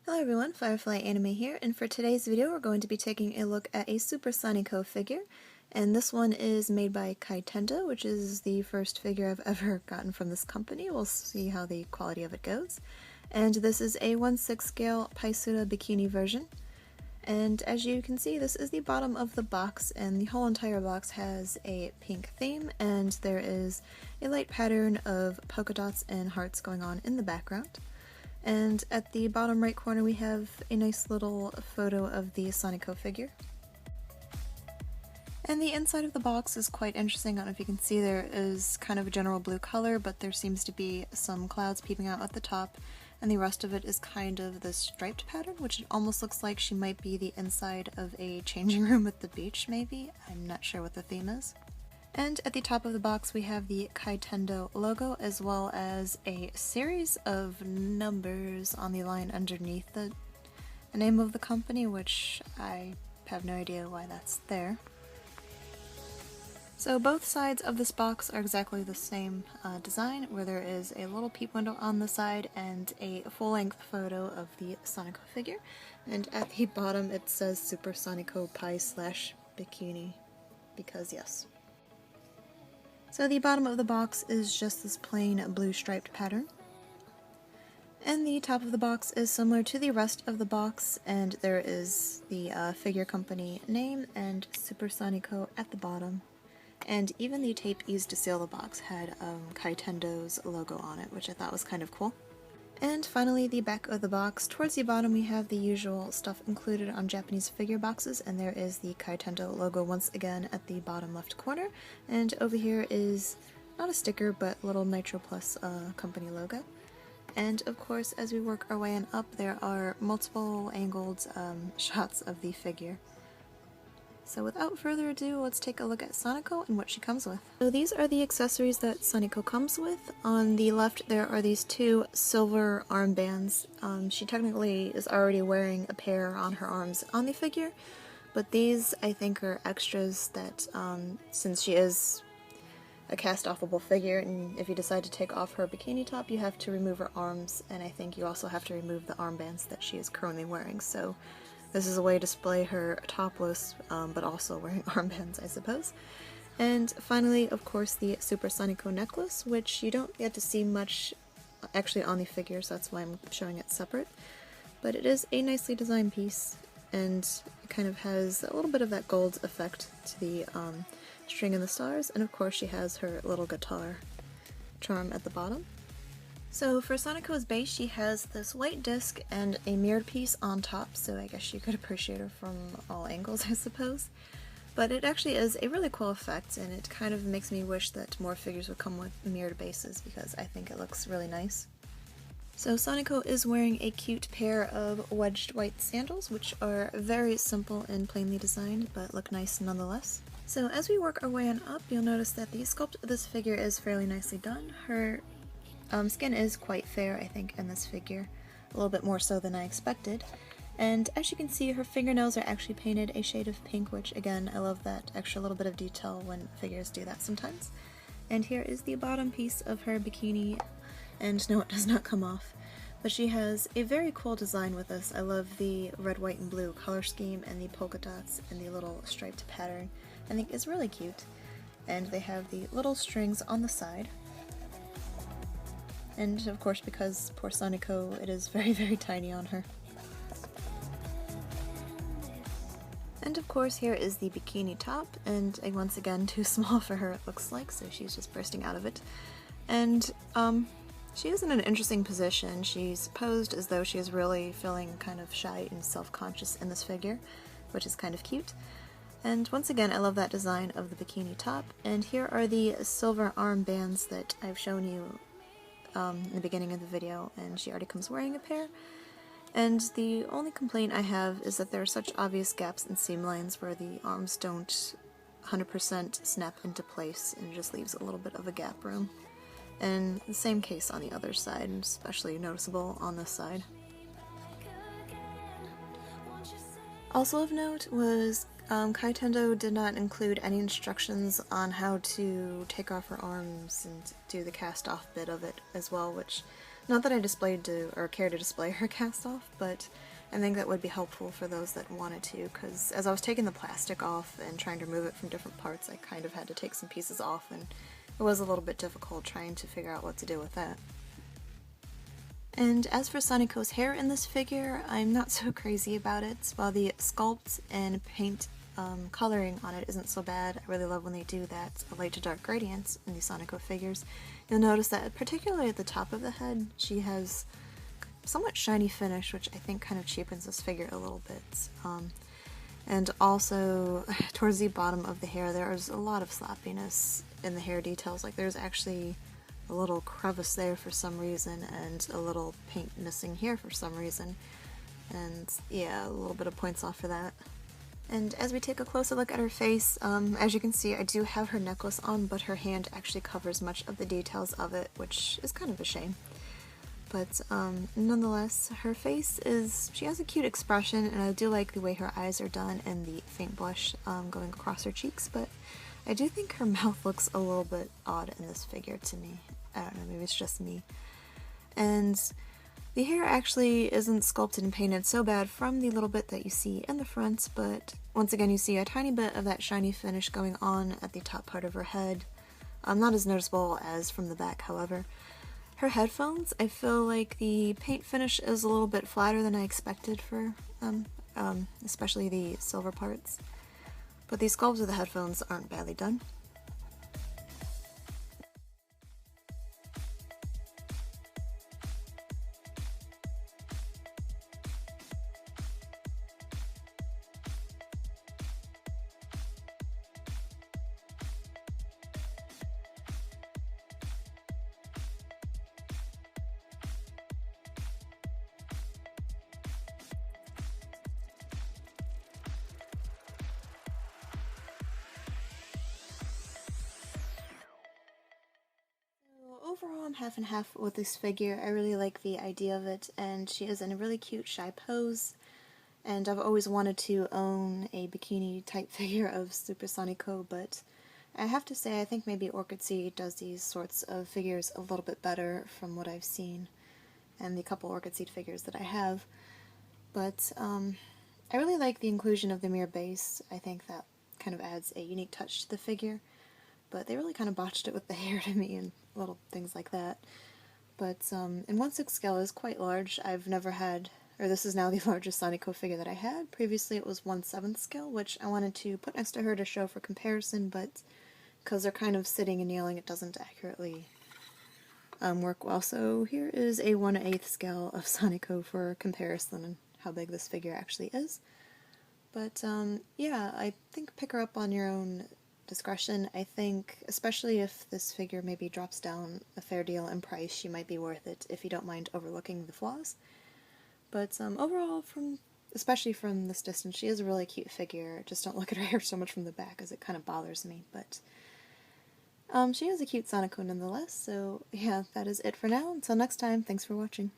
Hello everyone, Firefly Anime here, and for today's video we're going to be taking a look at a Super Sonico figure, and this one is made by Kaitendoh, which is the first figure I've ever gotten from this company. We'll see how the quality of it goes. And this is a 1/6 scale paisura bikini version, and as you can see this is the bottom of the box, and the whole entire box has a pink theme, and there is a light pattern of polka dots and hearts going on in the background. And at the bottom right corner we have a nice little photo of the Sonico figure. And the inside of the box is quite interesting. I don't know if you can see, there is kind of a general blue color, but there seems to be some clouds peeping out at the top, and the rest of it is kind of the striped pattern, which it almost looks like she might be the inside of a changing room at the beach maybe. I'm not sure what the theme is. And at the top of the box we have the Kaitendoh logo, as well as a series of numbers on the line underneath the name of the company, which I have no idea why that's there. So both sides of this box are exactly the same design, where there is a little peep window on the side and a full-length photo of the Sonico figure. And at the bottom it says Super Sonico Pi/Bikini, because yes. So the bottom of the box is just this plain blue striped pattern. And the top of the box is similar to the rest of the box, and there is the figure company name and Super Sonico at the bottom. And even the tape used to seal the box had Kaitendoh's logo on it, which I thought was kind of cool. And finally, the back of the box. Towards the bottom we have the usual stuff included on Japanese figure boxes, and there is the Kaitendoh logo once again at the bottom left corner. And over here is not a sticker, but a little Nitro Plus company logo. And of course, as we work our way on up, there are multiple angled shots of the figure. So without further ado, let's take a look at Sonico and what she comes with. So these are the accessories that Sonico comes with. On the left there are these two silver armbands. She technically is already wearing a pair on her arms on the figure, but these I think are extras that, since she is a cast-offable figure, and if you decide to take off her bikini top you have to remove her arms, and I think you also have to remove the armbands that she is currently wearing. So this is a way to display her topless, but also wearing armbands, I suppose. And finally, of course, the Super Sonico necklace, which you don't get to see much actually on the figure, so that's why I'm showing it separate. But it is a nicely designed piece, and it kind of has a little bit of that gold effect to the string and the stars, and of course she has her little guitar charm at the bottom. So for Sonico's base, she has this white disc and a mirrored piece on top, so I guess you could appreciate her from all angles, I suppose. But it actually is a really cool effect, and it kind of makes me wish that more figures would come with mirrored bases, because I think it looks really nice. So Sonico is wearing a cute pair of wedged white sandals, which are very simple and plainly designed, but look nice nonetheless. So as we work our way on up, you'll notice that the sculpt of this figure is fairly nicely done. Her skin is quite fair, I think, in this figure, a little bit more so than I expected. And as you can see, her fingernails are actually painted a shade of pink, which again, I love that extra little bit of detail when figures do that sometimes. And here is the bottom piece of her bikini, and no, it does not come off. But she has a very cool design with this. I love the red, white, and blue color scheme, and the polka dots, and the little striped pattern. I think it's really cute. And they have the little strings on the side. And of course, because poor Sonico, it is very, very tiny on her. And of course, here is the bikini top, and once again, too small for her it looks like, so she's just bursting out of it. And she is in an interesting position. She's posed as though she is really feeling kind of shy and self-conscious in this figure, which is kind of cute. And once again, I love that design of the bikini top. And here are the silver armbands that I've shown you in the beginning of the video, and she already comes wearing a pair. And the only complaint I have is that there are such obvious gaps and seam lines where the arms don't 100% snap into place, and it just leaves a little bit of a gap room. And the same case on the other side, and especially noticeable on this side. Also of note was Kaitendoh did not include any instructions on how to take off her arms and do the cast off bit of it as well, which Not that I displayed to, or care to display her cast off, but I think that would be helpful for those that wanted to, because as I was taking the plastic off and trying to remove it from different parts, I kind of had to take some pieces off, and it was a little bit difficult trying to figure out what to do with that. And as for Sonico's hair in this figure, I'm not so crazy about it. While the sculpt and paint coloring on it isn't so bad, I really love when they do that light to dark gradients in the Sonico figures. You'll notice that particularly at the top of the head, she has somewhat shiny finish, which I think kind of cheapens this figure a little bit. And also, towards the bottom of the hair, there's a lot of sloppiness in the hair details. Like, there's actually a little crevice there for some reason, and a little paint missing here for some reason. And yeah, a little bit of points off for that. And as we take a closer look at her face, as you can see, I do have her necklace on, but her hand actually covers much of the details of it, which is kind of a shame. But nonetheless, her face she has a cute expression, and I do like the way her eyes are done and the faint blush going across her cheeks, but I do think her mouth looks a little bit odd in this figure to me. I don't know, maybe it's just me. And the hair actually isn't sculpted and painted so bad from the little bit that you see in the front, but once again you see a tiny bit of that shiny finish going on at the top part of her head. Not as noticeable as from the back, however. Her headphones, I feel like the paint finish is a little bit flatter than I expected for them, especially the silver parts. But the sculpts of the headphones aren't badly done. Overall, I'm half and half with this figure. I really like the idea of it, and she is in a really cute shy pose. And I've always wanted to own a bikini type figure of Super Sonico, but I have to say I think maybe Orchid Seed does these sorts of figures a little bit better from what I've seen, and the couple Orchid Seed figures that I have. But I really like the inclusion of the mirror base. I think that kind of adds a unique touch to the figure. But they really kind of botched it with the hair to me and little things like that. But in 1/6 scale is quite large. I've never had, or this is now the largest Sonico figure that I had. Previously it was 1/7 scale, which I wanted to put next to her to show for comparison, but because they're kind of sitting and kneeling, it doesn't accurately work well. So here is a 1/8 scale of Sonico for comparison and how big this figure actually is. But yeah, I think pick her up on your own discretion. I think, especially if this figure maybe drops down a fair deal in price, she might be worth it if you don't mind overlooking the flaws. But overall, especially from this distance, she is a really cute figure. Just don't look at her hair so much from the back, as it kind of bothers me. But she is a cute Sonico nonetheless, so yeah, that is it for now. Until next time, thanks for watching.